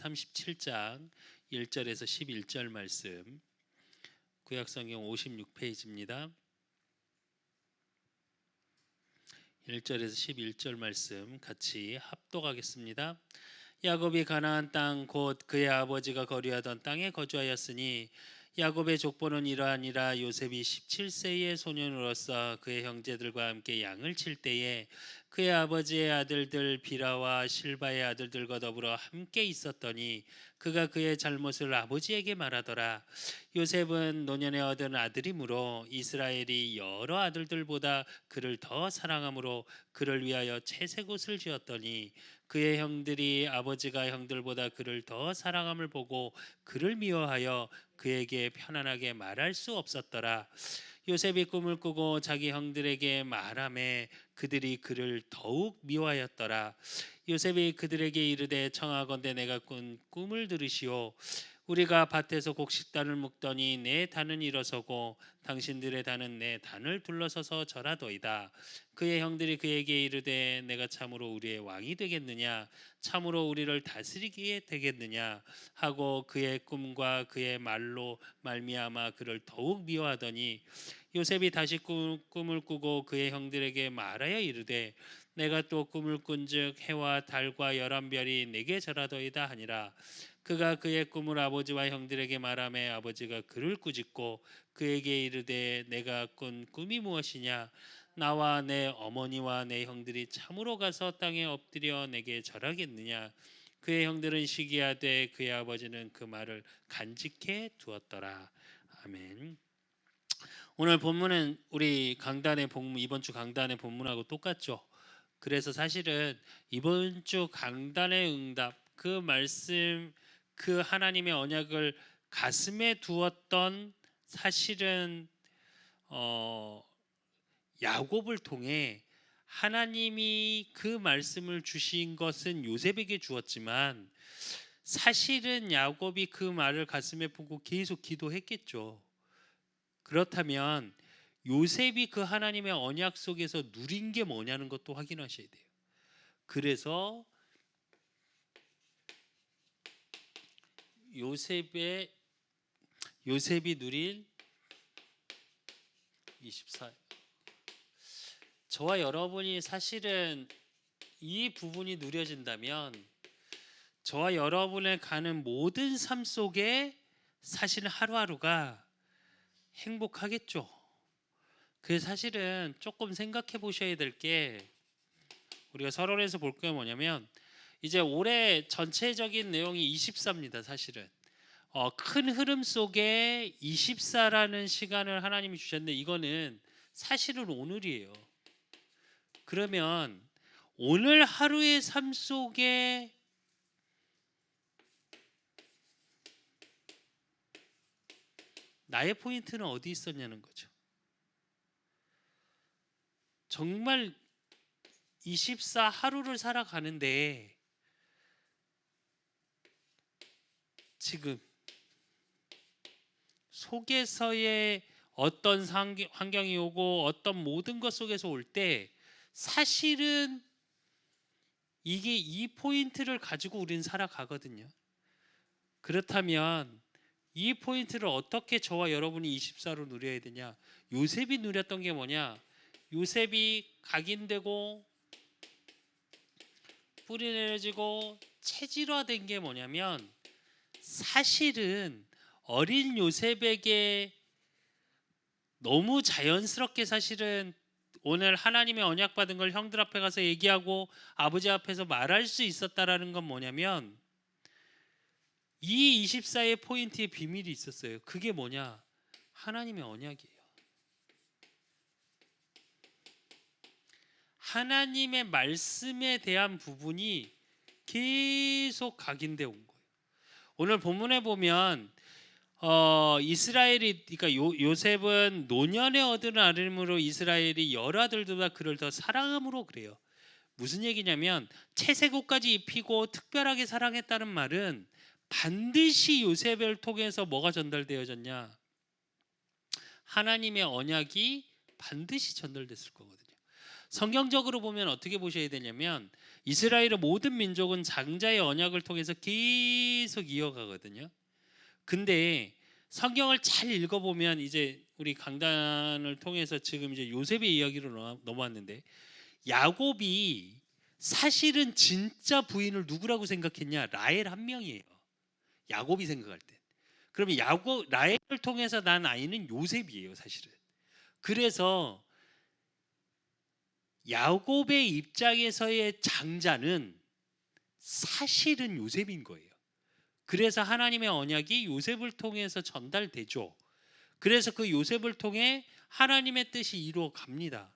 37장 1절에서 11절 말씀, 구약성경 56페이지입니다. 1절에서 11절 말씀 같이 합독하겠습니다. 야곱이 가나안 땅 곧 그의 아버지가 거류하던 땅에 거주하였으니 야곱의 족보는 이러하니라. 요셉이 17세의 소년으로서 그의 형제들과 함께 양을 칠 때에 그의 아버지의 아들들 비라와 실바의 아들들과 더불어 함께 있었더니 그가 그의 잘못을 아버지에게 말하더라. 요셉은 노년에 얻은 아들이므로 이스라엘이 여러 아들들보다 그를 더 사랑하므로 그를 위하여 채색 옷을 지었더니 그의 형들이 아버지가 형들보다 그를 더 사랑함을 보고 그를 미워하여 그에게 편안하게 말할 수 없었더라. 요셉이 꿈을 꾸고 자기 형들에게 말하매 그들이 그를 더욱 미워하였더라. 요셉이 그들에게 이르되 청하건대 내가 꾼 꿈을 들으시오. 우리가 밭에서 곡식단을 묶더니 내 단은 일어서고 당신들의 단은 내 단을 둘러서서 절하도이다. 그의 형들이 그에게 이르되 내가 참으로 우리의 왕이 되겠느냐, 참으로 우리를 다스리게 되겠느냐 하고 그의 꿈과 그의 말로 말미암아 그를 더욱 미워하더니 요셉이 다시 꿈을 꾸고 그의 형들에게 말하여 이르되 내가 또 꿈을 꾼즉 해와 달과 열한 별이 내게 절하도이다 하니라. 그가 그의 꿈을 아버지와 형들에게 말하매 아버지가 그를 꾸짖고 그에게 이르되 내가 꾼 꿈이 무엇이냐, 나와 내 어머니와 내 형들이 참으로 가서 땅에 엎드려 내게 절하겠느냐. 그의 형들은 시기하되 그의 아버지는 그 말을 간직해 두었더라. 아멘. 오늘 본문은 우리 강단의 본문, 이번 주 강단의 본문하고 똑같죠. 그래서 사실은 이번 주 강단의 응답, 그 말씀, 그 하나님의 언약을 가슴에 두었던 사실은 야곱을 통해 하나님이 그 말씀을 주신 것은 요셉에게 주었지만 사실은 야곱이 그 말을 가슴에 품고 계속 기도했겠죠. 그렇다면 요셉이 그 하나님의 언약 속에서 누린 게 뭐냐는 것도 확인하셔야 돼요. 그래서 요셉이 누릴 24, 저와 여러분이 사실은 이 부분이 누려진다면 저와 여러분의 가는 모든 삶 속에 사실은 하루하루가 행복하겠죠. 그 사실은 조금 생각해 보셔야 될 게, 우리가 서론에서 볼 게 뭐냐면 이제 올해 전체적인 내용이 24입니다. 사실은 큰 흐름 속에 24라는 시간을 하나님이 주셨는데 이거는 사실은 오늘이에요. 그러면 오늘 하루의 삶 속에 나의 포인트는 어디 있었냐는 거죠. 정말 24 하루를 살아가는데 지금 속에서의 어떤 환경이 오고 어떤 모든 것 속에서 올 때 사실은 이게 이 포인트를 가지고 우리는 살아가거든요. 그렇다면 이 포인트를 어떻게 저와 여러분이 24로 누려야 되냐? 요셉이 누렸던 게 뭐냐? 요셉이 각인되고 뿌리 내려지고 체질화된 게 뭐냐면 사실은 어린 요셉에게 너무 자연스럽게 사실은 오늘 하나님의 언약 받은 걸 형들 앞에 가서 얘기하고 아버지 앞에서 말할 수 있었다라는 건 뭐냐면 이 24의 포인트의 비밀이 있었어요. 그게 뭐냐? 하나님의 언약이에요. 하나님의 말씀에 대한 부분이 계속 각인되어 온 거예요. 오늘 본문에 보면 이스라엘이, 그러니까 요셉은 노년에 얻은 아들이므로 이스라엘이 여러 아들들보다 그를 더 사랑함으로 그래요. 무슨 얘기냐면 채색 옷까지 입히고 특별하게 사랑했다는 말은 반드시 요셉을 통해서 뭐가 전달되어졌냐? 하나님의 언약이 반드시 전달됐을 거거든요. 성경적으로 보면 어떻게 보셔야 되냐면 이스라엘의 모든 민족은 장자의 언약을 통해서 계속 이어가거든요. 근데 성경을 잘 읽어보면 이제 우리 강단을 통해서 지금 이제 요셉의 이야기로 넘어왔는데 야곱이 사실은 진짜 부인을 누구라고 생각했냐? 라헬 한 명이에요. 야곱이 생각할 때. 그러면 라헬을 통해서 난 아이는 요셉이에요, 사실은. 그래서 야곱의 입장에서의 장자는 사실은 요셉인 거예요. 그래서 하나님의 언약이 요셉을 통해서 전달되죠. 그래서 그 요셉을 통해 하나님의 뜻이 이루어갑니다.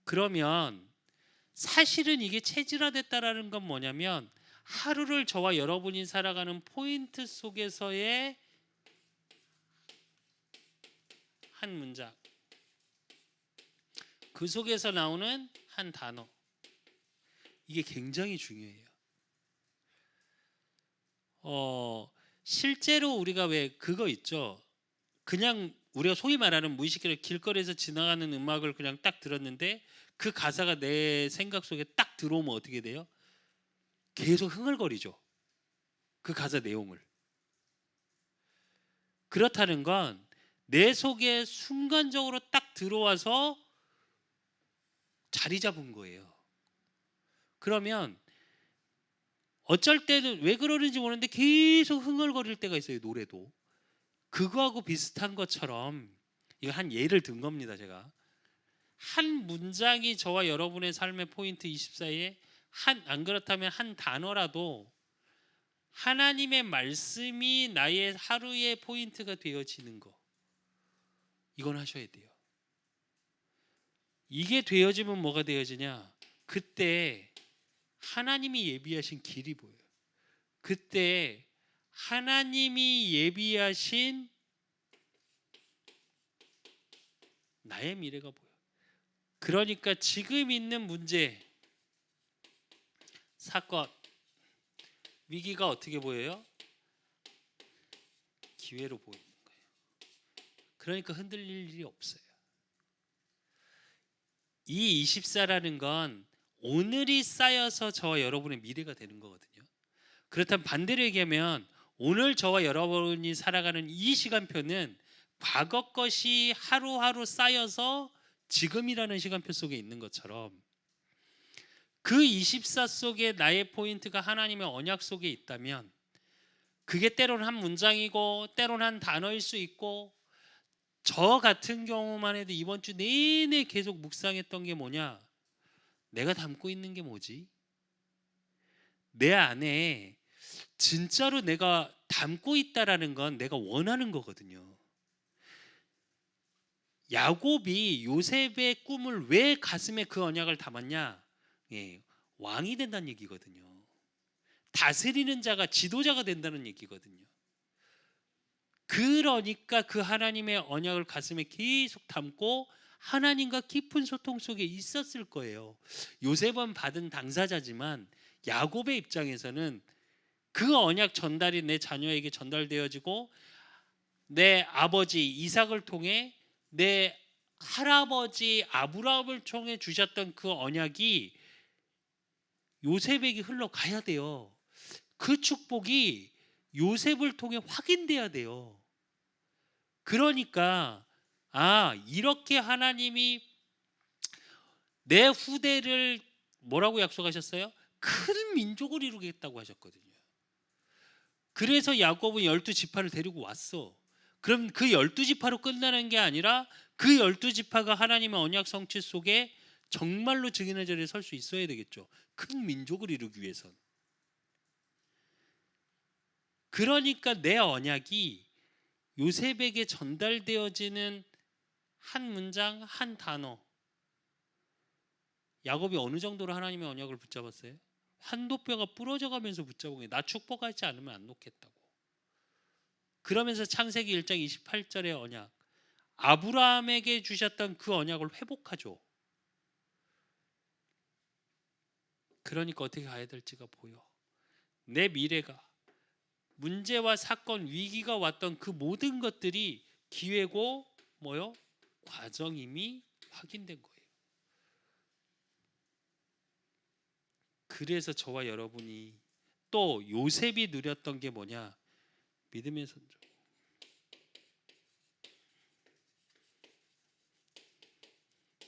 그러면 사실은 이게 체질화됐다라는 건 뭐냐면 하루를 저와 여러분이 살아가는 포인트 속에서의 한 문장, 그 속에서 나오는 한 단어, 이게 굉장히 중요해요. 실제로 우리가 왜 그거 있죠? 그냥 우리가 소위 말하는 무의식적으로 길거리에서 지나가는 음악을 그냥 딱 들었는데 그 가사가 내 생각 속에 딱 들어오면 어떻게 돼요? 계속 흥얼거리죠. 그 가사 내용을. 그렇다는 건 내 속에 순간적으로 딱 들어와서 자리 잡은 거예요. 그러면 어쩔 때는 왜 그러는지 모르는데 계속 흥얼거릴 때가 있어요, 노래도. 그거하고 비슷한 것처럼 이거 한 예를 든 겁니다, 제가. 한 문장이 저와 여러분의 삶의 포인트 24에 안 그렇다면 한 단어라도 하나님의 말씀이 나의 하루의 포인트가 되어지는 거, 이건 하셔야 돼요. 이게 되어지면 뭐가 되어지냐? 그때 하나님이 예비하신 길이 보여요. 그때 하나님이 예비하신 나의 미래가 보여요. 그러니까 지금 있는 문제, 사건, 위기가 어떻게 보여요? 기회로 보이는 거예요. 그러니까 흔들릴 일이 없어요. 이 24라는 건 오늘이 쌓여서 저와 여러분의 미래가 되는 거거든요. 그렇다면 반대로 얘기하면 오늘 저와 여러분이 살아가는 이 시간표는 과거 것이 하루하루 쌓여서 지금이라는 시간표 속에 있는 것처럼 그 24 속에 나의 포인트가 하나님의 언약 속에 있다면 그게 때로는 한 문장이고 때로는 한 단어일 수 있고, 저 같은 경우만 해도 이번 주 내내 계속 묵상했던 게 뭐냐? 내가 담고 있는 게 뭐지? 내 안에 진짜로 내가 담고 있다라는 건 내가 원하는 거거든요. 야곱이 요셉의 꿈을 왜 가슴에 그 언약을 담았냐? 예, 왕이 된다는 얘기거든요. 다스리는 자가, 지도자가 된다는 얘기거든요. 그러니까 그 하나님의 언약을 가슴에 계속 담고 하나님과 깊은 소통 속에 있었을 거예요. 요셉은 받은 당사자지만 야곱의 입장에서는 그 언약 전달이 내 자녀에게 전달되어지고 내 아버지 이삭을 통해 내 할아버지 아브라함을 통해 주셨던 그 언약이 요셉에게 흘러가야 돼요. 그 축복이 요셉을 통해 확인돼야 돼요. 그러니까 이렇게 하나님이 내 후대를 뭐라고 약속하셨어요? 큰 민족을 이루겠다고 하셨거든요. 그래서 야곱은 12지파를 데리고 왔어. 그럼 그 12지파로 끝나는 게 아니라 그 12지파가 하나님의 언약 성취 속에 정말로 증인의 자리에 설 수 있어야 되겠죠. 큰 민족을 이루기 위해선. 그러니까 내 언약이 요셉에게 전달되어지는 한 문장, 한 단어. 야곱이 어느 정도로 하나님의 언약을 붙잡았어요? 한도뼈가 부러져 가면서 붙잡은 거예요. 나 축복하지 않으면 안 놓겠다고. 그러면서 창세기 1장 28절의 언약, 아브라함에게 주셨던 그 언약을 회복하죠. 그러니까 어떻게 가야 될지가 보여. 내 미래가, 문제와 사건, 위기가 왔던 그 모든 것들이 기회고 뭐요? 과정임이 확인된 거예요. 그래서 저와 여러분이 또 요셉이 누렸던 게 뭐냐? 믿음의 선조.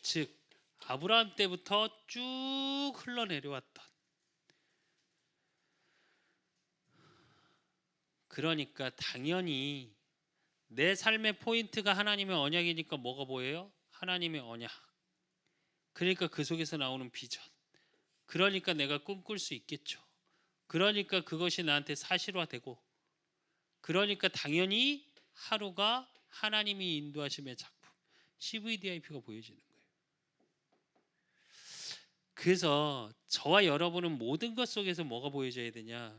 즉 아브라함 때부터 쭉 흘러내려왔던. 그러니까 당연히 내 삶의 포인트가 하나님의 언약이니까 뭐가 보여요? 하나님의 언약. 그러니까 그 속에서 나오는 비전. 그러니까 내가 꿈꿀 수 있겠죠. 그러니까 그것이 나한테 사실화되고, 그러니까 당연히 하루가 하나님이 인도하심의 작품 CVDIP가 보여지는 거예요. 그래서 저와 여러분은 모든 것 속에서 뭐가 보여져야 되냐?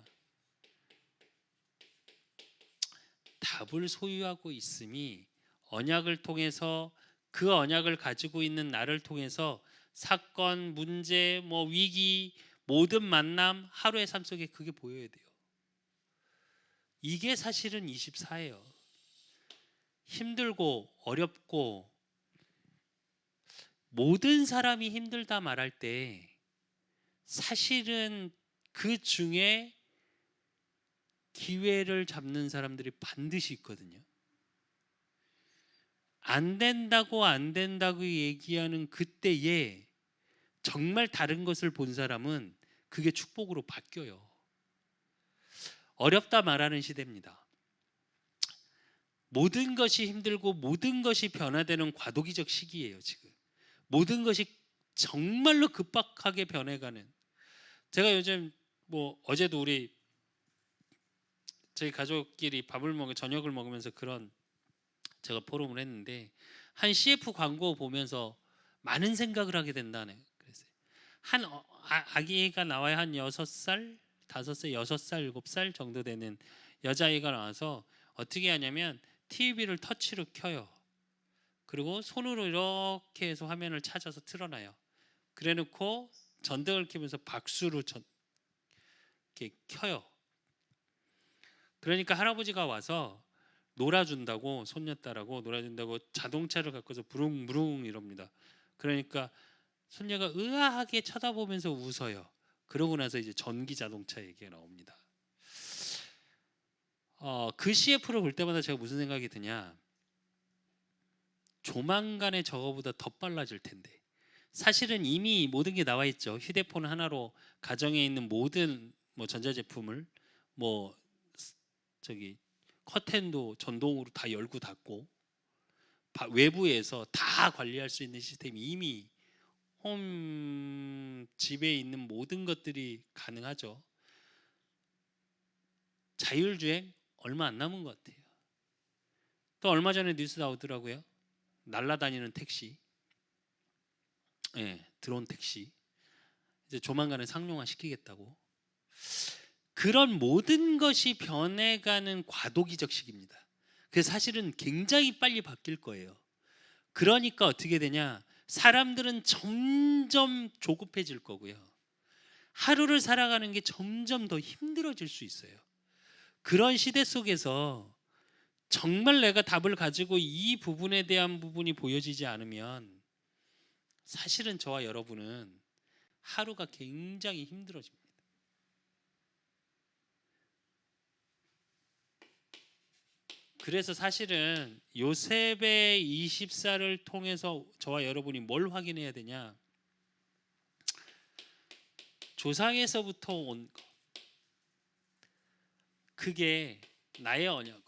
답을 소유하고 있음이 언약을 통해서, 그 언약을 가지고 있는 나를 통해서 사건, 문제, 위기, 모든 만남, 하루의 삶 속에 그게 보여야 돼요. 이게 사실은 24예요. 힘들고 어렵고 모든 사람이 힘들다 말할 때 사실은 그 중에 기회를 잡는 사람들이 반드시 있거든요. 안 된다고 얘기하는 그때에 정말 다른 것을 본 사람은 그게 축복으로 바뀌어요. 어렵다 말하는 시대입니다. 모든 것이 힘들고 모든 것이 변화되는 과도기적 시기예요. 지금 모든 것이 정말로 급박하게 변해가는. 제가 요즘 어제도 저희 가족끼리 저녁을 먹으면서 그런 제가 포럼을 했는데, 한 CF 광고 보면서 많은 생각을 하게 된다네. 그랬어요. 한 아기가 나와야 한 6살, 5살, 6살, 7살 정도 되는 여자아이가 나와서 어떻게 하냐면 TV를 터치로 켜요. 그리고 손으로 이렇게 해서 화면을 찾아서 틀어놔요. 그래놓고 전등을 켜면서 박수로 이렇게 켜요. 그러니까 할아버지가 와서 놀아준다고, 손녀딸하고 놀아준다고 자동차를 갖고서 부릉부릉 이럽니다. 그러니까 손녀가 의아하게 쳐다보면서 웃어요. 그러고 나서 이제 전기 자동차 얘기가 나옵니다. 그 CF를 볼 때마다 제가 무슨 생각이 드냐? 조만간에 저거보다 더 빨라질 텐데. 사실은 이미 모든 게 나와 있죠. 휴대폰 하나로 가정에 있는 모든 전자제품을 커튼도 전동으로 다 열고 닫고 외부에서 다 관리할 수 있는 시스템이 이미 집에 있는 모든 것들이 가능하죠. 자율주행 얼마 안 남은 것 같아요. 또 얼마 전에 뉴스 나오더라고요. 날아다니는 택시, 드론 택시 이제 조만간에 상용화 시키겠다고. 그런 모든 것이 변해가는 과도기적 시기입니다. 그래서 사실은 굉장히 빨리 바뀔 거예요. 그러니까 어떻게 되냐? 사람들은 점점 조급해질 거고요. 하루를 살아가는 게 점점 더 힘들어질 수 있어요. 그런 시대 속에서 정말 내가 답을 가지고 이 부분에 대한 부분이 보여지지 않으면 사실은 저와 여러분은 하루가 굉장히 힘들어집니다. 그래서 사실은 요셉의 24를 통해서 저와 여러분이 뭘 확인해야 되냐? 조상에서부터 온 것. 그게 나의 언약으로.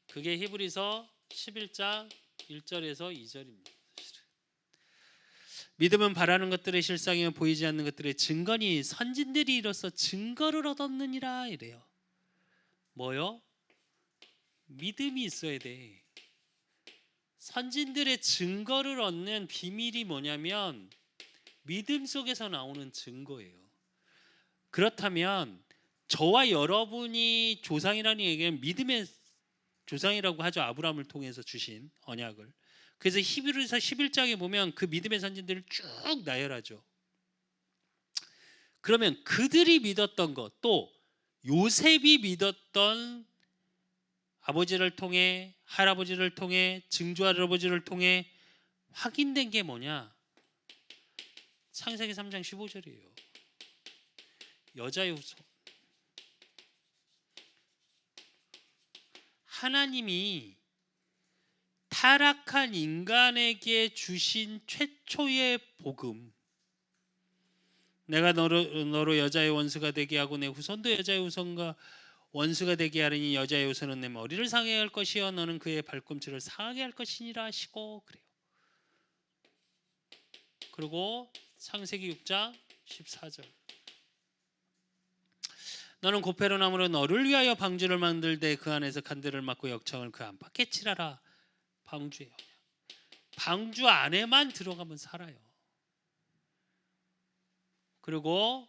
그게 히브리서 11장 1절에서 2절입니다. 믿음은 바라는 것들의 실상이며 보이지 않는 것들의 증거니 선진들이 이로써 증거를 얻었느니라 이래요. 뭐요? 믿음이 있어야 돼. 선진들의 증거를 얻는 비밀이 뭐냐면 믿음 속에서 나오는 증거예요. 그렇다면 저와 여러분이 조상이라는 얘기는 믿음의 조상이라고 하죠. 아브라함을 통해서 주신 언약을. 그래서 히브리서 11장에 보면 그 믿음의 선진들을 쭉 나열하죠. 그러면 그들이 믿었던 것, 또 요셉이 믿었던 아버지를 통해, 할아버지를 통해, 증조할아버지를 통해 확인된 게 뭐냐? 창세기 3장 15절이에요. 여자의 후손. 하나님이 타락한 인간에게 주신 최초의 복음, 내가 너로 여자의 원수가 되게 하고 내 후손도 여자의 후손과 원수가 되게 하리니 여자의 후손은 내 머리를 상하게 할 것이요 너는 그의 발꿈치를 상하게 할 것이니라 하시고 그래요. 그리고 창세기 6장 14절, 너는 고페로 나무로 너를 위하여 방주를 만들되 그 안에서 간들을 막고 역청을 그 안팎에 칠하라. 방주예요. 방주 안에만 들어가면 살아요. 그리고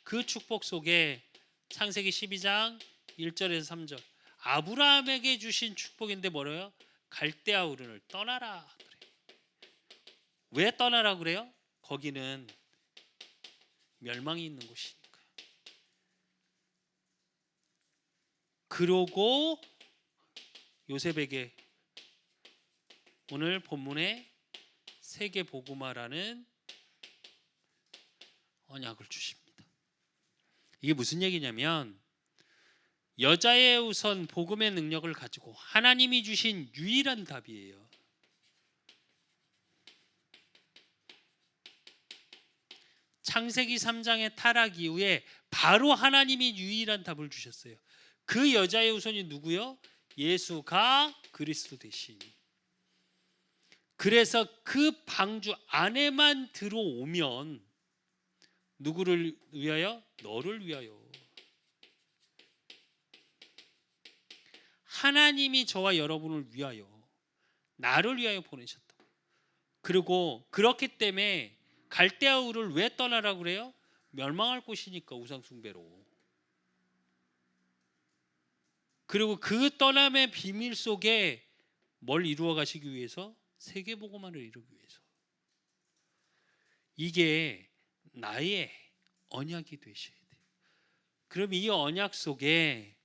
그 축복 속에 창세기 12장 1절에서 3절, 아브라함에게 주신 축복인데 뭐래요? 갈대아 우르를 떠나라 그래요. 왜 떠나라 그래요? 거기는 멸망이 있는 곳이니까. 그러고 요셉에게 오늘 본문에 세계 복음화라는 언약을 주십니다. 이게 무슨 얘기냐면 여자의 우선 복음의 능력을 가지고 하나님이 주신 유일한 답이에요. 창세기 3장의 타락 이후에 바로 하나님이 유일한 답을 주셨어요. 그 여자의 후손이 누구요? 예수가 그리스도 되신. 그래서 그 방주 안에만 들어오면 누구를 위하여? 너를 위하여. 하나님이 저와 여러분을 위하여, 나를 위하여 보내셨다. 그리고 그렇기 때문에 갈대아 우를 왜 떠나라고 그래요? 멸망할 곳이니까, 우상 숭배로. 그리고 그 떠남의 비밀 속에 뭘 이루어 가시기 위해서? 세계 복음화를 이루기 위해서. 이게 나의 언약이 되셔야 돼요. 그럼 이 언약 속에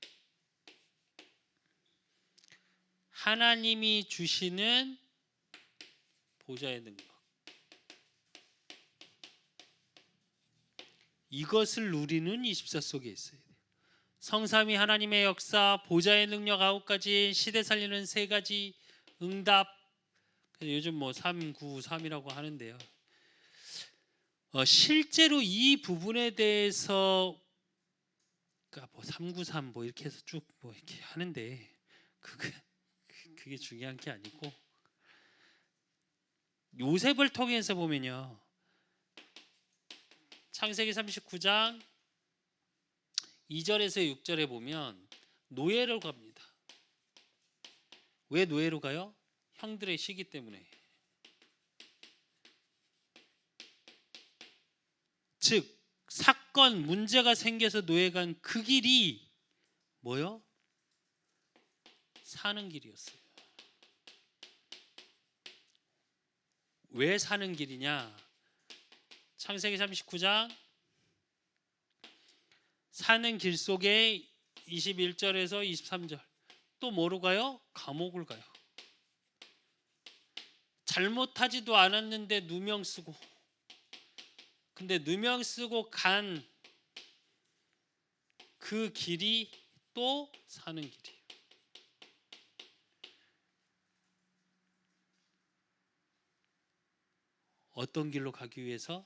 하나님이 주시는 보좌의 능력, 이것을 누리는 24 속에 있어야 돼요. 성삼위 하나님의 역사, 보좌의 능력 9가지, 시대 살리는 3가지, 응답. 요즘 뭐 393이라고 하는데요. 실제로 이 부분에 대해서 그러니까 뭐 393 뭐 이렇게 해서 쭉 뭐 이렇게 하는데 그게 중요한 게 아니고, 요셉을 통해서 보면요, 창세기 39장 2절에서 6절에 보면 노예로 갑니다. 왜 노예로 가요? 형들의 시기 때문에. 즉 사건 문제가 생겨서 노예 간 그 길이 뭐요? 사는 길이었어요. 왜 사는 길이냐? 창세기 39장 사는 길 속에 21절에서 23절 또 뭐로 가요? 감옥을 가요. 잘못하지도 않았는데 누명 쓰고, 근데 누명 쓰고 간 그 길이 또 사는 길이에요. 어떤 길로 가기 위해서?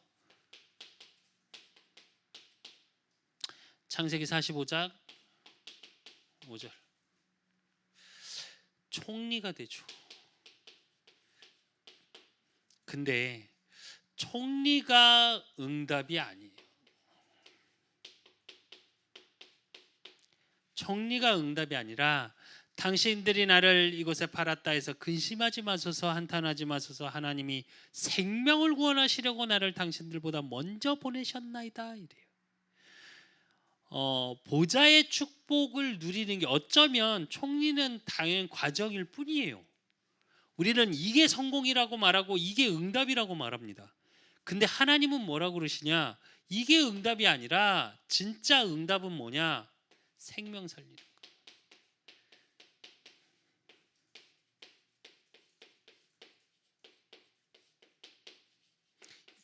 창세기 45장 5절, 총리가 되죠. 근데 총리가 응답이 아니에요. 총리가 응답이 아니라 당신들이 나를 이곳에 팔았다 해서 근심하지 마소서, 한탄하지 마소서, 하나님이 생명을 구원하시려고 나를 당신들보다 먼저 보내셨나이다 이래요. 보좌의 축복을 누리는 게 어쩌면 총리는 당연 과정일 뿐이에요. 우리는 이게 성공이라고 말하고 이게 응답이라고 말합니다. 근데 하나님은 뭐라고 그러시냐? 이게 응답이 아니라 진짜 응답은 뭐냐? 생명 살리는 거.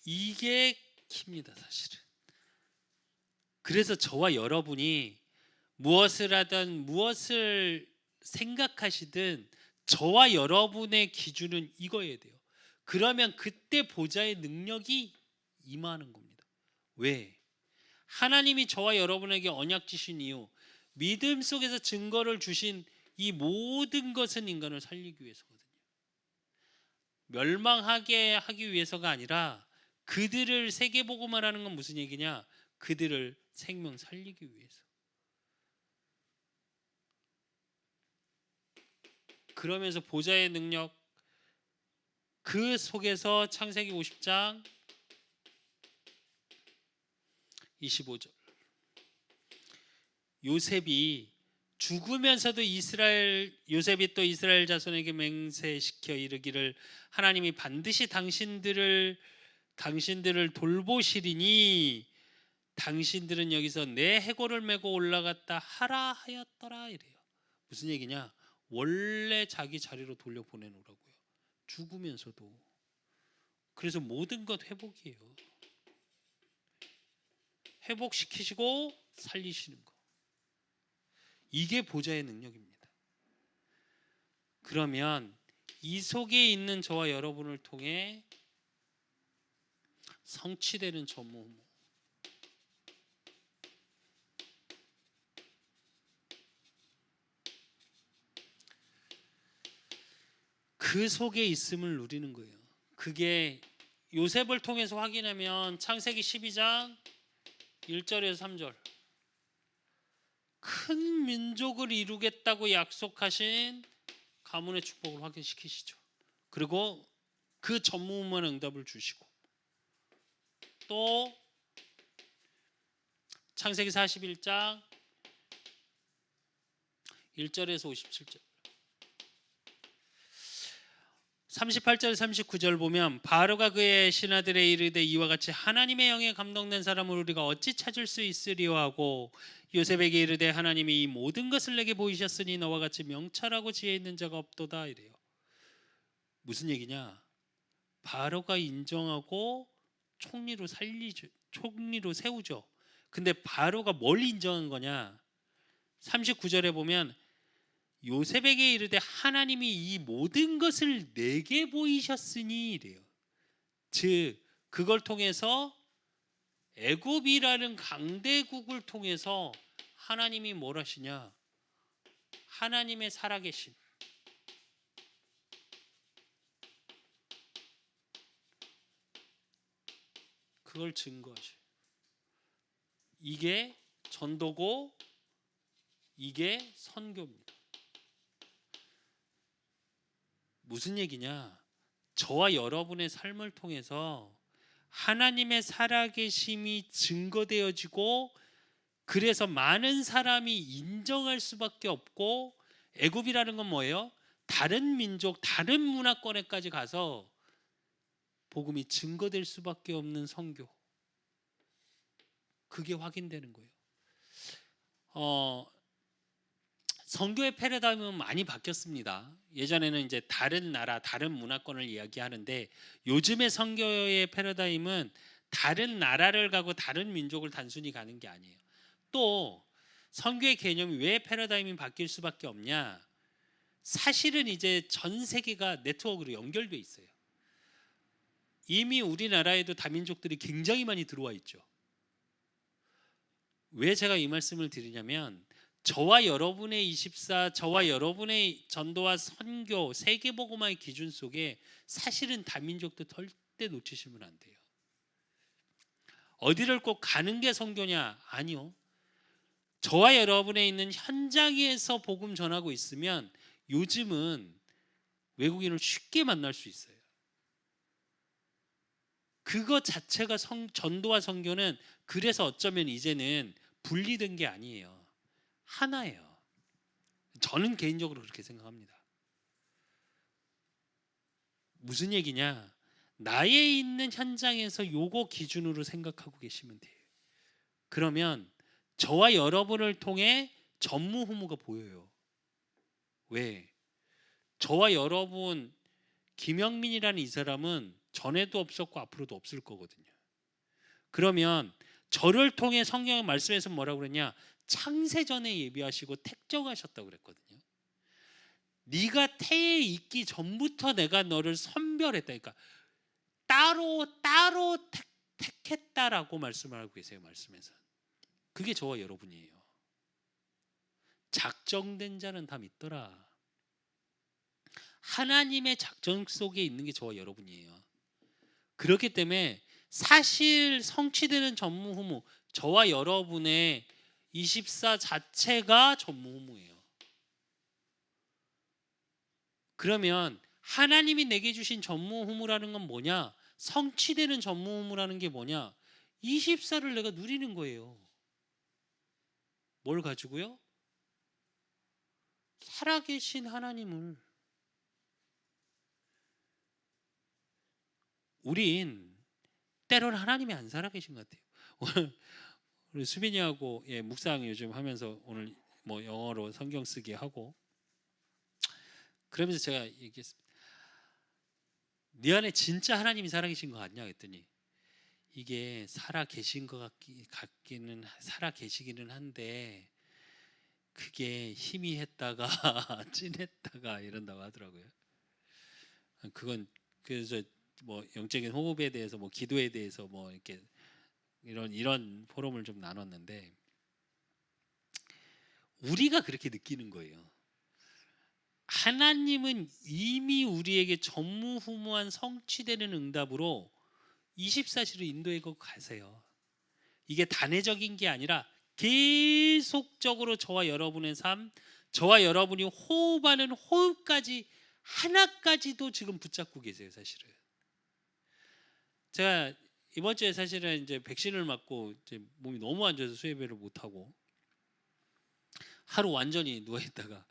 이게 막힙니다, 사실은. 그래서 저와 여러분이 무엇을 하든 무엇을 생각하시든 저와 여러분의 기준은 이거여야 돼요. 그러면 그때 보좌의 능력이 임하는 겁니다. 왜? 하나님이 저와 여러분에게 언약 주신 이유, 믿음 속에서 증거를 주신 이 모든 것은 인간을 살리기 위해서거든요. 멸망하게 하기 위해서가 아니라 그들을 세계복음화라는 건 무슨 얘기냐? 그들을 생명 살리기 위해서. 그러면서 보좌의 능력, 그 속에서 창세기 50장 25절, 요셉이 죽으면서도 요셉이 또 이스라엘 자손에게 맹세시켜 이르기를 하나님이 반드시 당신들을 돌보시리니 당신들은 여기서 내 해골을 메고 올라갔다 하라 하였더라 이래요. 무슨 얘기냐? 원래 자기 자리로 돌려보내놓으라고요. 죽으면서도. 그래서 모든 것 회복이에요. 회복시키시고 살리시는 거. 이게 보좌의 능력입니다. 그러면 이 속에 있는 저와 여러분을 통해 성취되는 전무, 그 속에 있음을 누리는 거예요. 그게 요셉을 통해서 확인하면 창세기 12장 1절에서 3절, 큰 민족을 이루겠다고 약속하신 가문의 축복을 확인시키시죠. 그리고 그 전무후무한 응답을 주시고, 또 창세기 41장 1절에서 57절, 38절 39절 보면 바로가 그의 신하들의 이르되 이와 같이 하나님의 영에 감동된 사람을 우리가 어찌 찾을 수 있으리요 하고 요셉에게 이르되 하나님이 이 모든 것을 내게 보이셨으니 너와 같이 명철하고 지혜 있는 자가 없도다 이래요. 무슨 얘기냐? 바로가 인정하고 총리로 세우죠. 근데 바로가 뭘 인정한 거냐? 39절에 보면 요셉에게 이르되 하나님이 이 모든 것을 내게 보이셨으니 이래요. 즉 그걸 통해서 애굽이라는 강대국을 통해서 하나님이 뭘 하시냐? 하나님의 살아계심, 그걸 증거하죠. 이게 전도고 이게 선교입니다. 무슨 얘기냐? 저와 여러분의 삶을 통해서 하나님의 살아계심이 증거되어지고 그래서 많은 사람이 인정할 수밖에 없고, 애굽이라는 건 뭐예요? 다른 민족, 다른 문화권에까지 가서 복음이 증거될 수밖에 없는 선교. 그게 확인되는 거예요. 선교의 패러다임은 많이 바뀌었습니다. 예전에는 이제 다른 나라, 다른 문화권을 이야기하는데 요즘의 선교의 패러다임은 다른 나라를 가고 다른 민족을 단순히 가는 게 아니에요. 또 선교의 개념이 왜 패러다임이 바뀔 수밖에 없냐? 사실은 이제 전 세계가 네트워크로 연결돼 있어요. 이미 우리나라에도 다민족들이 굉장히 많이 들어와 있죠. 왜 제가 이 말씀을 드리냐면 저와 여러분의 24, 저와 여러분의 전도와 선교, 세계복음화의 기준 속에 사실은 다민족도 절대 놓치시면 안 돼요. 어디를 꼭 가는 게 선교냐? 아니요. 저와 여러분의 있는 현장에서 복음 전하고 있으면 요즘은 외국인을 쉽게 만날 수 있어요. 그것 자체가 전도와 선교는 그래서 어쩌면 이제는 분리된 게 아니에요. 하나예요. 저는 개인적으로 그렇게 생각합니다. 무슨 얘기냐? 나의 있는 현장에서 요거 기준으로 생각하고 계시면 돼요. 그러면 저와 여러분을 통해 전무후무가 보여요. 왜? 저와 여러분, 김영민이라는 이 사람은 전에도 없었고 앞으로도 없을 거거든요. 그러면 저를 통해 성경의 말씀에서 뭐라고 그랬냐? 창세전에 예비하시고 택정하셨다고 그랬거든요. 네가 태에 있기 전부터 내가 너를 선별했다. 그러니까 따로 택했다라고 말씀을 하고 계세요. 말씀에서. 그게 저와 여러분이에요. 작정된 자는 다 믿더라. 하나님의 작정 속에 있는 게 저와 여러분이에요. 그렇기 때문에 사실 성취되는 전무후무, 저와 여러분의 24 자체가 전무후무예요. 그러면 하나님이 내게 주신 전무후무라는 건 뭐냐? 성취되는 전무후무라는 게 뭐냐? 24를 내가 누리는 거예요. 뭘 가지고요? 살아계신 하나님을. 우린 때로는 하나님이 안 살아계신 것 같아요. 오늘 우리 수빈이하고 묵상 요즘 하면서 오늘 뭐 영어로 성경 쓰기 하고 그러면서 제가 얘기했습니다. 네 안에 진짜 하나님이 살아계신 거 같냐 했더니 이게 살아계신 것 같기는 살아계시기는 한데 그게 희미했다가 찐했다가 이런다고 하더라고요. 그건 그래서 뭐 영적인 호흡에 대해서 뭐 기도에 대해서 뭐 이렇게 이런 포럼을 좀 나눴는데 우리가 그렇게 느끼는 거예요. 하나님은 이미 우리에게 전무후무한 성취되는 응답으로 24시를 인도하고 가세요. 이게 단회적인 게 아니라 계속적으로 저와 여러분의 삶, 저와 여러분이 호흡하는 호흡까지 하나까지도 지금 붙잡고 계세요. 사실은 제가 이번 주에 사실은 이제 백신을 맞고 이제 몸이 너무 안 좋아서 수혜배를 못 하고 하루 완전히 누워 있다가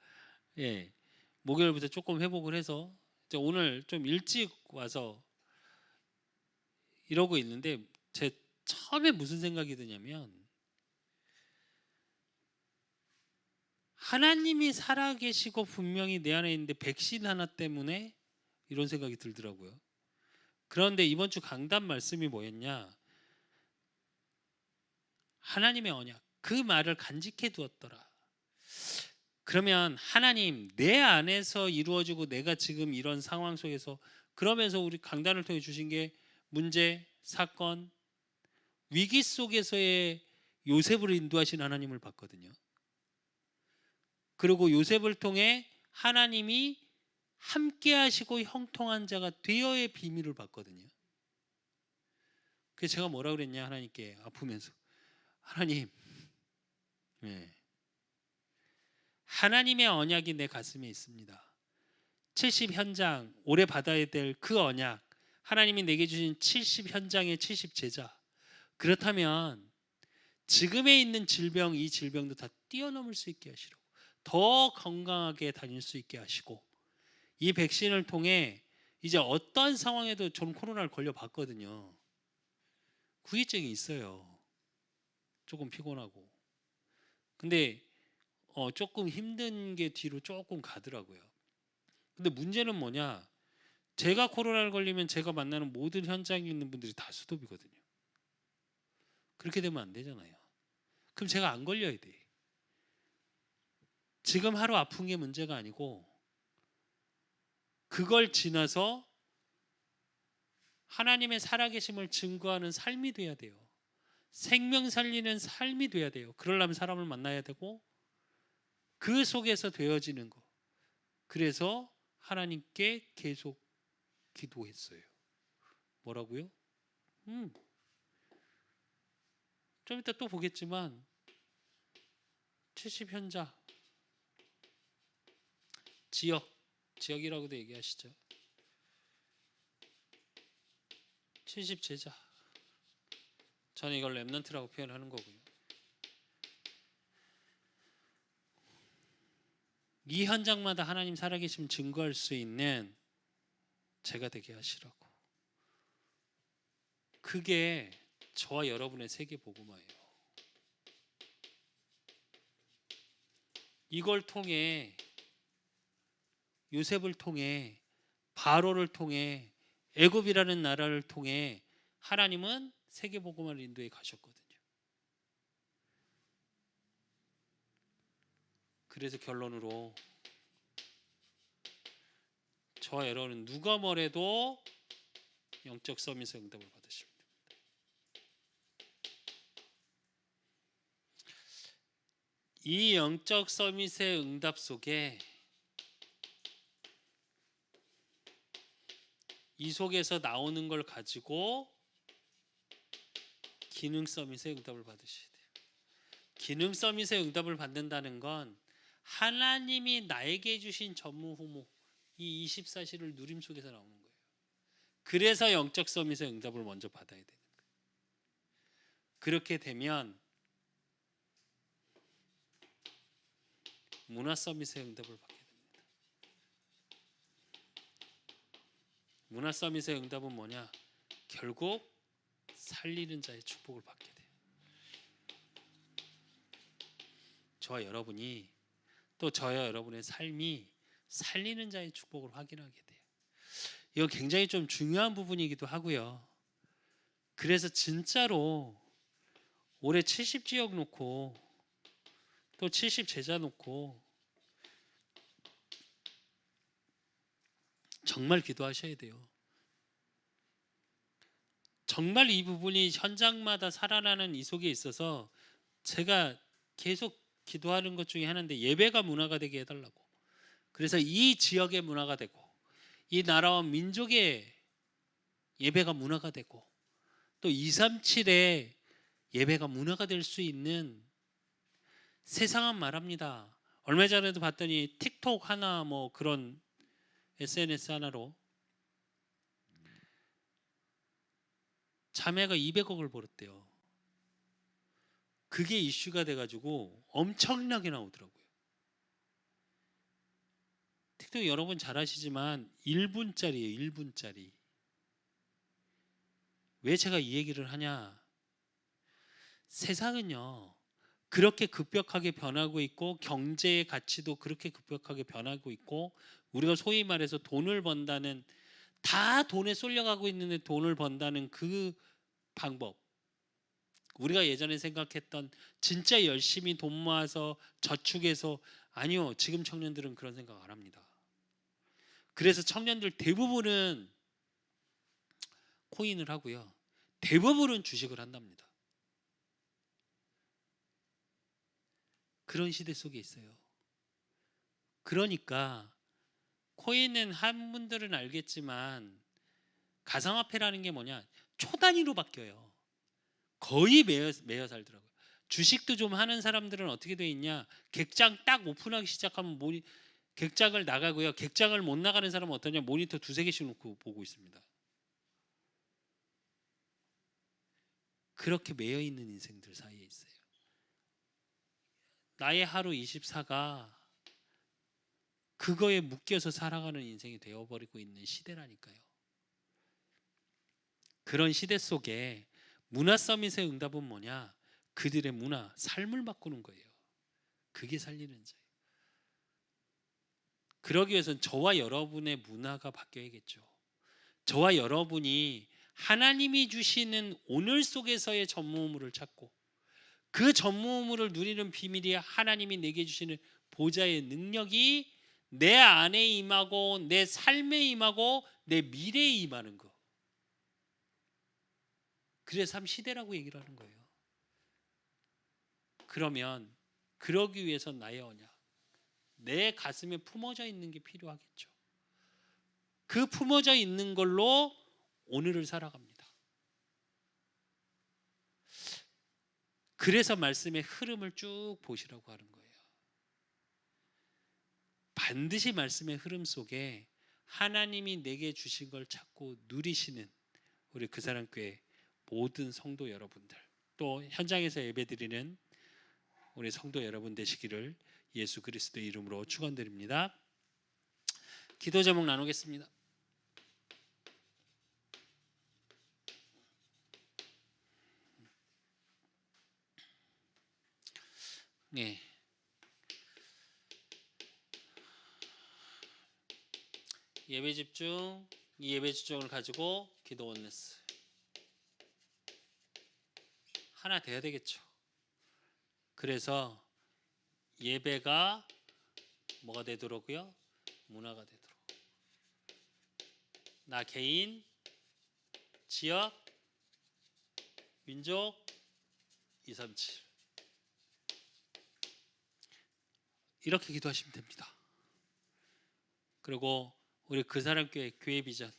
목요일부터 조금 회복을 해서 이제 오늘 좀 일찍 와서 이러고 있는데 제 처음에 무슨 생각이 드냐면 하나님이 살아계시고 분명히 내 안에 있는데 백신 하나 때문에 이런 생각이 들더라고요. 그런데 이번 주 강단 말씀이 뭐였냐? 하나님의 언약, 그 말을 간직해 두었더라. 그러면 하나님 내 안에서 이루어지고 내가 지금 이런 상황 속에서 그러면서 우리 강단을 통해 주신 게 문제, 사건, 위기 속에서의 요셉을 인도하신 하나님을 봤거든요. 그리고 요셉을 통해 하나님이 함께 하시고 형통한 자가 되어의 비밀을 봤거든요. 그래서 제가 뭐라 그랬냐 하나님께 아프면서 하나님 하나님의 언약이 내 가슴에 있습니다. 70 현장 올해 받아야 될 그 언약 하나님이 내게 주신 70 현장의 70 제자 그렇다면 지금에 있는 질병 이 질병도 다 뛰어넘을 수 있게 하시라고 더 건강하게 다닐 수 있게 하시고 이 백신을 통해 이제 어떤 상황에도 저는 코로나를 걸려봤거든요. 후유증이 있어요. 조금 피곤하고 근데 조금 힘든 게 뒤로 조금 가더라고요. 근데 문제는 뭐냐 제가 코로나를 걸리면 제가 만나는 모든 현장에 있는 분들이 다 수도비거든요. 그렇게 되면 안 되잖아요. 그럼 제가 안 걸려야 돼. 지금 하루 아픈 게 문제가 아니고 그걸 지나서 하나님의 살아계심을 증거하는 삶이 돼야 돼요. 생명 살리는 삶이 돼야 돼요. 그러려면 사람을 만나야 되고 그 속에서 되어지는 거. 그래서 하나님께 계속 기도했어요. 뭐라고요? 좀 이따 또 보겠지만 70 현장 지역이라고도 얘기하시죠. 70 제자. 저는 이걸 렘넌트라고 표현하는 거고요. 이 현장마다 하나님 살아계심 증거할 수 있는 제가 되게 하시라고. 그게 저와 여러분의 세계 복음화예요. 이걸 통해 요셉을 통해 바로를 통해 애굽이라는 나라를 통해 하나님은 세계복음화 인도에 가셨거든요. 그래서 결론으로 저와 여러분은 누가 뭐래도 영적 서밋의 응답을 받으십니다. 이 영적 서밋의 응답 속에 이 속에서 나오는 걸 가지고 기능 서밋의 응답을 받으셔야 돼요. 기능 서밋의 응답을 받는다는 건 하나님이 나에게 주신 전무후무 이 24시를 누림 속에서 나오는 거예요. 그래서 영적 서밋의 응답을 먼저 받아야 되는 거예요. 그렇게 되면 문화 서밋의 응답을 받게 됩니다. 문화 서밋의 응답은 뭐냐? 결국 살리는 자의 축복을 받게 돼요. 저와 여러분이 또 저와 여러분의 삶이 살리는 자의 축복을 확인하게 돼요. 이거 굉장히 좀 중요한 부분이기도 하고요. 그래서 진짜로 올해 70지역 놓고 또 70제자 놓고 정말 기도하셔야 돼요. 정말 이 부분이 현장마다 살아나는 이 속에 있어서 제가 계속 기도하는 것 중에 하나인데 예배가 문화가 되게 해달라고. 그래서 이 지역의 문화가 되고 이 나라와 민족의 예배가 문화가 되고 또 237의 예배가 문화가 될 수 있는 세상은 말합니다. 얼마 전에도 봤더니 틱톡 하나 뭐 그런 SNS 하나로 자매가 200억을 벌었대요. 그게 이슈가 돼가지고 엄청나게 나오더라고요. 틱톡 여러분 잘 아시지만 1분짜리예요. 1분짜리. 왜 제가 이 얘기를 하냐? 세상은요 그렇게 급격하게 변하고 있고 경제의 가치도 그렇게 급격하게 변하고 있고 우리가 소위 말해서 돈을 번다는 다 돈에 쏠려가고 있는데 돈을 번다는 그 방법, 우리가 예전에 생각했던 진짜 열심히 돈 모아서 저축해서, 아니요, 지금 청년들은 그런 생각 안 합니다. 그래서 청년들 대부분은 코인을 하고요, 대부분은 주식을 한답니다. 그런 시대 속에 있어요. 그러니까 코인은 한 분들은 알겠지만 가상화폐라는 게 뭐냐, 초단위로 바뀌어요. 거의 매여 살더라고요. 주식도 좀 하는 사람들은 어떻게 돼 있냐, 객장 딱 오픈하기 시작하면 객장을 나가고요, 객장을 못 나가는 사람은 어떠냐, 모니터 2-3개씩 놓고 보고 있습니다. 그렇게 매여 있는 인생들 사이에 있어요. 나의 하루 24가 그거에 묶여서 살아가는 인생이 되어버리고 있는 시대라니까요. 그런 시대 속에 문화 서밋의 응답은 뭐냐? 그들의 문화, 삶을 바꾸는 거예요. 그게 살리는 자예요. 그러기 위해서는 저와 여러분의 문화가 바뀌어야겠죠. 저와 여러분이 하나님이 주시는 오늘 속에서의 전무후무를 찾고 그 전무후무를 누리는 비밀이 하나님이 내게 주시는 보좌의 능력이 내 안에 임하고 내 삶에 임하고 내 미래에 임하는 거. 그래서 3시대라고 얘기를 하는 거예요. 그러면 그러기 위해서 나의 언약, 내 가슴에 품어져 있는 게 필요하겠죠. 그 품어져 있는 걸로 오늘을 살아갑니다. 그래서 말씀의 흐름을 쭉 보시라고 하는 거예요. 반드시 말씀의 흐름 속에 하나님이 내게 주신 걸 찾고 누리시는 우리 그사랑교회 모든 성도 여러분들, 또 현장에서 예배드리는 우리 성도 여러분 되시기를 예수 그리스도의 이름으로 축원드립니다. 기도 제목 나누겠습니다. 네. 예배 집중, 이 예배 집중을 가지고 기도 원네스. 하나 돼야 되겠죠. 그래서 예배가 뭐가 되도록요? 문화가 되도록. 나 개인, 지역, 민족, 237 이렇게 기도하시면 됩니다. 그리고 우리 그 사람 교회 비전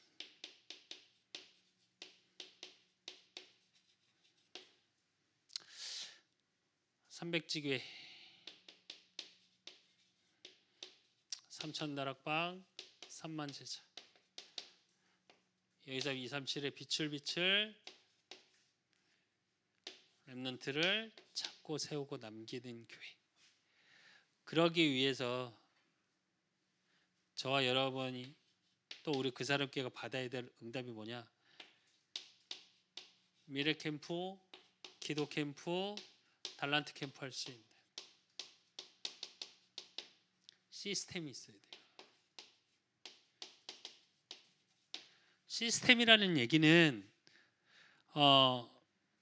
300지교회 3,000다락방 3만 제자. 여기서 237의 빛을 렘넌트를 찾고 세우고 남기는 교회. 그러기 위해서 저와 여러분이 또 우리 그 사람 교회가 받아야 될 응답이 뭐냐? 미래 캠프, 기도 캠프, 달란트 캠프 할 수 있는 시스템이 있어야 돼요. 시스템이라는 얘기는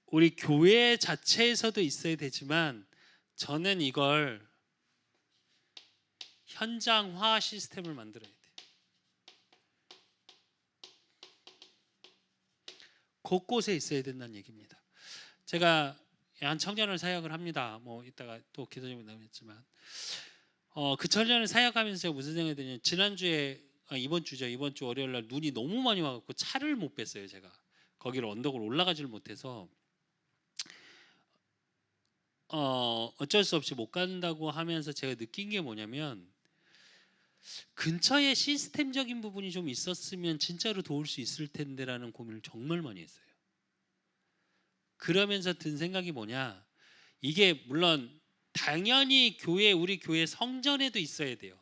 우리 교회 자체에서도 있어야 되지만 저는 이걸 현장화 시스템을 만들어야 돼요. 곳곳에 있어야 된다는 얘기입니다. 제가 한 청년을 사역을 합니다. 뭐 이따가 또 기도 제목이 나오겠지만 그 청년을 사역하면서 제가 무슨 생각이 드냐면 지난주에 이번 주 월요일 날 눈이 너무 많이 와갖고 차를 못 뺐어요. 제가 거기를 언덕을 올라가지를 못해서 어쩔 수 없이 못 간다고 하면서 제가 느낀 게 뭐냐면 근처에 시스템적인 부분이 좀 있었으면 진짜로 도울 수 있을 텐데라는 고민을 정말 많이 했어요. 그러면서 든 생각이 뭐냐, 이게 물론 당연히 우리 교회 성전에도 있어야 돼요.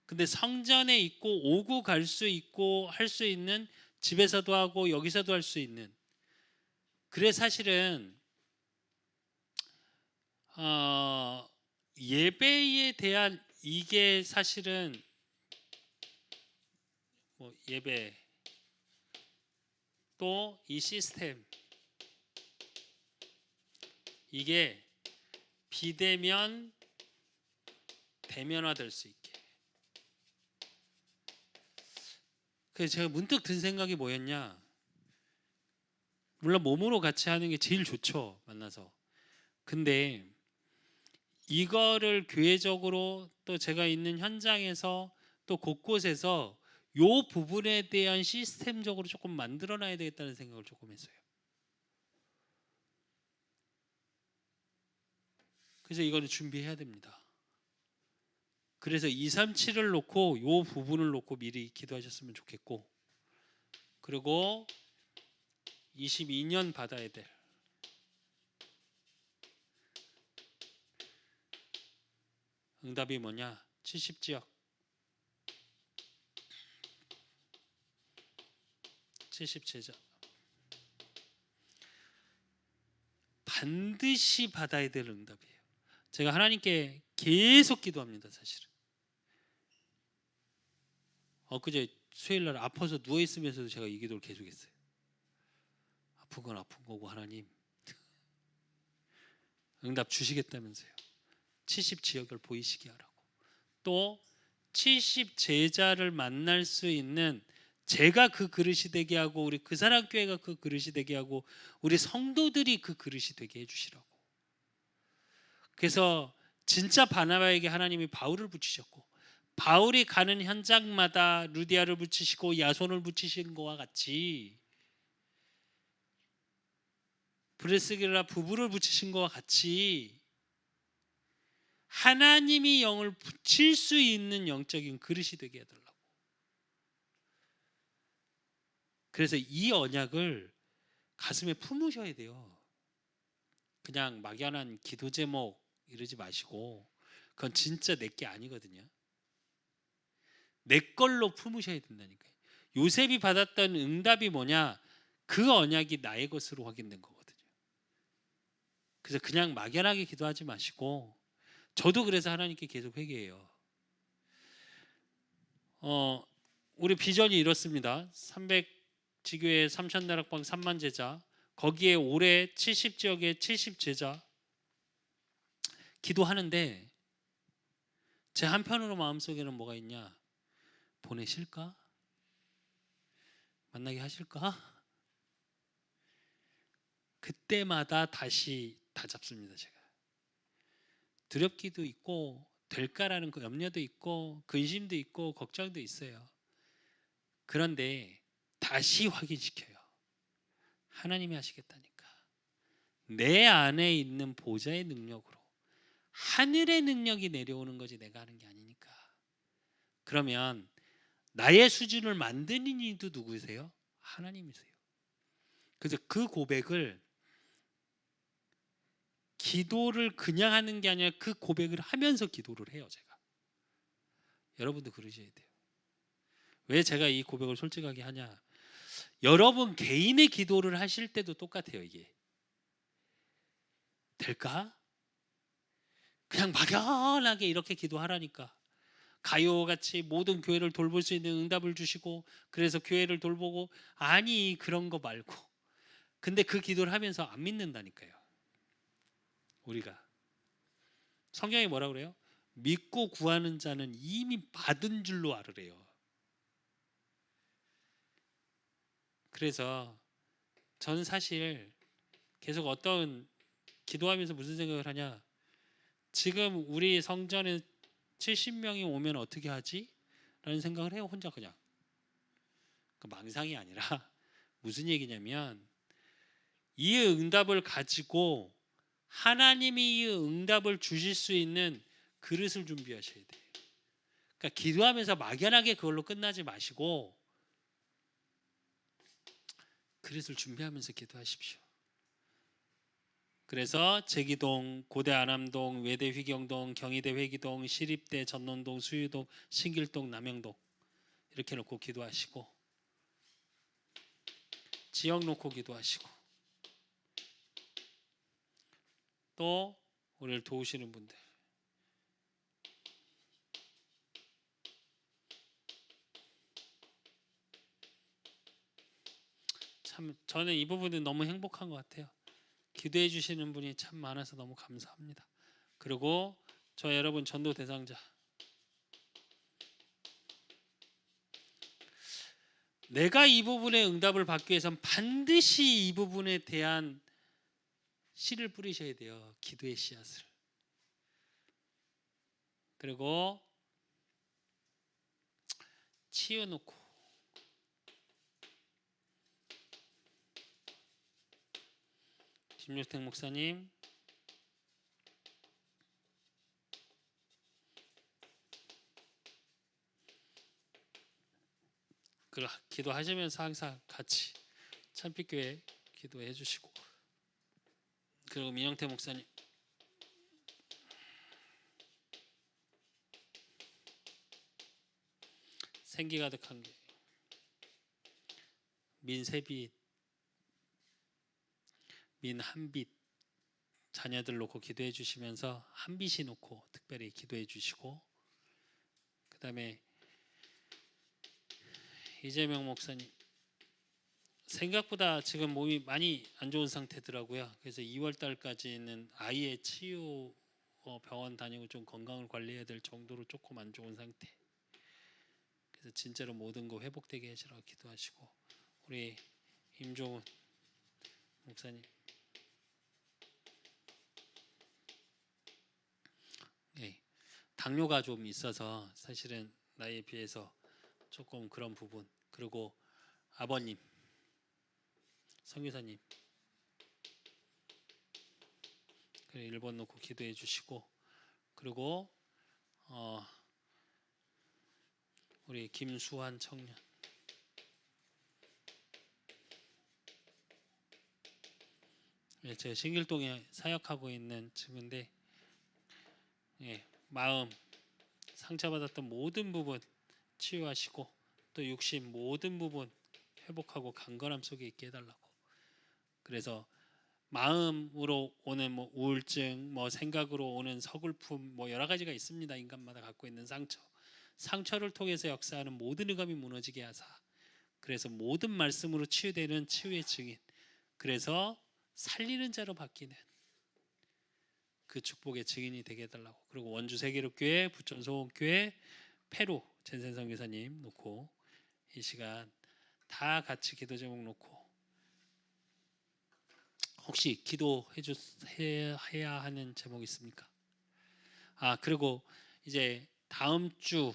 근데 성전에 있고 오고 갈 수 있고 할 수 있는, 집에서도 하고 여기서도 할 수 있는, 그래 사실은 예배에 대한 이게 사실은 뭐 예배 또 이 시스템 이게 비대면 대면화 될 수 있게. 그래서 제가 문득 든 생각이 뭐였냐, 물론 몸으로 같이 하는 게 제일 좋죠, 만나서. 근데 이거를 교회적으로 또 제가 있는 현장에서 또 곳곳에서 요 부분에 대한 시스템적으로 조금 만들어놔야 되겠다는 생각을 조금 했어요. 그래서 이거는 준비해야 됩니다. 그래서 237을 놓고 요 부분을 놓고 미리 기도하셨으면 좋겠고, 그리고 22년 받아야 될 응답이 뭐냐? 70지역 70제자 반드시 받아야 될 응답이에요. 제가 하나님께 계속 기도합니다. 사실은 엊그제 수요일날 아파서 누워있으면서도 제가 이 기도를 계속했어요. 아픈 건 아픈 거고 하나님 응답 주시겠다면서요. 70지역을 보이시게 하라고. 또 70제자를 만날 수 있는 제가 그 그릇이 되게 하고, 우리 그 사람 교회가 그 그릇이 되게 하고, 우리 성도들이 그 그릇이 되게 해주시라고. 그래서 진짜 바나바에게 하나님이 바울을 붙이셨고, 바울이 가는 현장마다 루디아를 붙이시고 야손을 붙이신 것과 같이, 브레스길라 부부를 붙이신 것과 같이 하나님이 영을 붙일 수 있는 영적인 그릇이 되게 해달라고. 그래서 이 언약을 가슴에 품으셔야 돼요. 그냥 막연한 기도 제목 이러지 마시고, 그건 진짜 내게 아니거든요. 내 걸로 품으셔야 된다니까요. 요셉이 받았던 응답이 뭐냐? 그 언약이 나의 것으로 확인된 거거든요. 그래서 그냥 막연하게 기도하지 마시고, 저도 그래서 하나님께 계속 회개해요. 우리 비전이 이렇습니다. 300지교회 3,000다락방 3만 제자, 거기에 올해 70지역에 70제자 기도하는데 제 한편으로 마음속에는 뭐가 있냐? 보내실까? 만나게 하실까? 그때마다 다시 다잡습니다. 제가 두렵기도 있고 될까라는 그 염려도 있고 근심도 있고 걱정도 있어요. 그런데 다시 확인시켜요. 하나님이 하시겠다니까. 내 안에 있는 보좌의 능력으로 하늘의 능력이 내려오는 거지 내가 하는 게 아니니까. 그러면 나의 수준을 만드는 이도 누구세요? 하나님이세요. 그래서 그 고백을 기도를 그냥 하는 게 아니라 그 고백을 하면서 기도를 해요. 제가. 여러분도 그러셔야 돼요. 왜 제가 이 고백을 솔직하게 하냐? 여러분 개인의 기도를 하실 때도 똑같아요. 이게 될까? 그냥 막연하게 이렇게 기도하라니까. 가요같이 모든 교회를 돌볼 수 있는 응답을 주시고 그래서 교회를 돌보고 아니 그런 거 말고 근데 그 기도를 하면서 안 믿는다니까요. 우리가 성경이 뭐라 그래요? 믿고 구하는 자는 이미 받은 줄로 알으래요. 그래서 저는 사실 계속 어떤 기도하면서 무슨 생각을 하냐, 지금 우리 성전에 70명이 오면 어떻게 하지? 라는 생각을 해요. 혼자 그냥. 그 망상이 아니라 무슨 얘기냐면 이 응답을 가지고 하나님이 이 응답을 주실 수 있는 그릇을 준비하셔야 돼요. 그러니까 기도하면서 막연하게 그걸로 끝나지 마시고 그릇을 준비하면서 기도하십시오. 그래서 제기동, 고대 안암동, 외대 휘경동, 경희대 회기동, 시립대 전논동, 수유동, 신길동, 남영동 이렇게 놓고 기도하시고 지역 놓고 기도하시고 또 우리를 도우시는 분들 참 저는 이 부분은 너무 행복한 것 같아요. 기도해 주시는 분이 참 많아서 너무 감사합니다. 그리고 저 여러분 전도 대상자 내가 이 부분의 응답을 받기 위해서는 반드시 이 부분에 대한 씨를 뿌리셔야 돼요. 기도의 씨앗을. 그리고 치워놓고 김유택 목사님 그 기도하시면서 항상 같이 참빛교회 기도해 주시고 그리고 민영태 목사님 생기 가득한 게 민세빛 민한빛 자녀들 놓고 기도해 주시면서 한빛이 놓고 특별히 기도해 주시고 그 다음에 이재명 목사님 생각보다 지금 몸이 많이 안 좋은 상태더라고요. 그래서 2월 달까지는 아이의 치유 병원 다니고 좀 건강을 관리해야 될 정도로 조금 안 좋은 상태. 그래서 진짜로 모든 거 회복되게 해주라고 기도하시고 우리 임종훈 목사님 네, 당뇨가 좀 있어서 사실은 나이에 비해서 조금 그런 부분 그리고 아버님 성교사님 그리고 1번 놓고 기도해 주시고 그리고 우리 김수환 청년 예, 제가 신길동에 사역하고 있는 친구인데 예, 마음 상처받았던 모든 부분 치유하시고 또 육신 모든 부분 회복하고 강건함 속에 있게 해달라고. 그래서 마음으로 오는 뭐 우울증, 뭐 생각으로 오는 서글픔, 뭐 여러 가지가 있습니다. 인간마다 갖고 있는 상처를 통해서 역사하는 모든 의감이 무너지게 하사. 그래서 모든 말씀으로 치유되는 치유의 증인. 그래서 살리는 자로 바뀌는 그 축복의 증인이 되게 해달라고. 그리고 원주 세계롭교회, 부천 소원교회, 페루 전센 선교사님 놓고 이 시간 다 같이 기도 제목 놓고 혹시 해야 하는 제목 있습니까? 그리고 이제 다음 주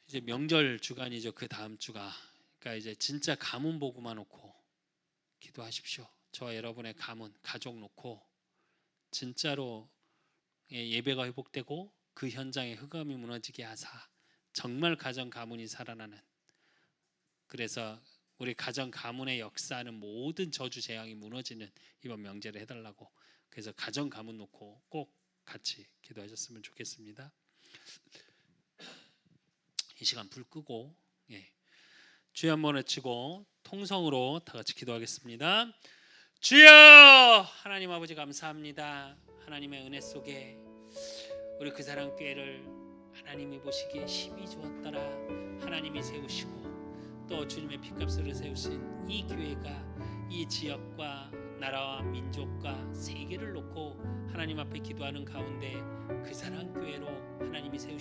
이제 명절 주간이죠. 그 다음 주가 그러니까 이제 진짜 가문 복음만 놓고 기도하십시오. 저와 여러분의 가문 가족 놓고 진짜로 예배가 회복되고 그 현장에 흑암이 무너지게 하사 정말 가정 가문이 살아나는, 그래서 우리 가정 가문의 역사하는 모든 저주 재앙이 무너지는 이번 명제를 해달라고. 그래서 가정 가문 놓고 꼭 같이 기도하셨으면 좋겠습니다. 이 시간 불 끄고 주여 한번 외치고 통성으로 다 같이 기도하겠습니다. 주여! 하나님 아버지 감사합니다. 하나님의 은혜 속에 우리 그 사랑 교회를 하나님이 보시기에 힘이 좋았더라 하나님이 세우시고 또 주님의 피값으로 세우신 이 교회가 이 지역과 나라와 민족과 세계를 놓고 하나님 앞에 기도하는 가운데 그 사랑 교회로 하나님이 세우신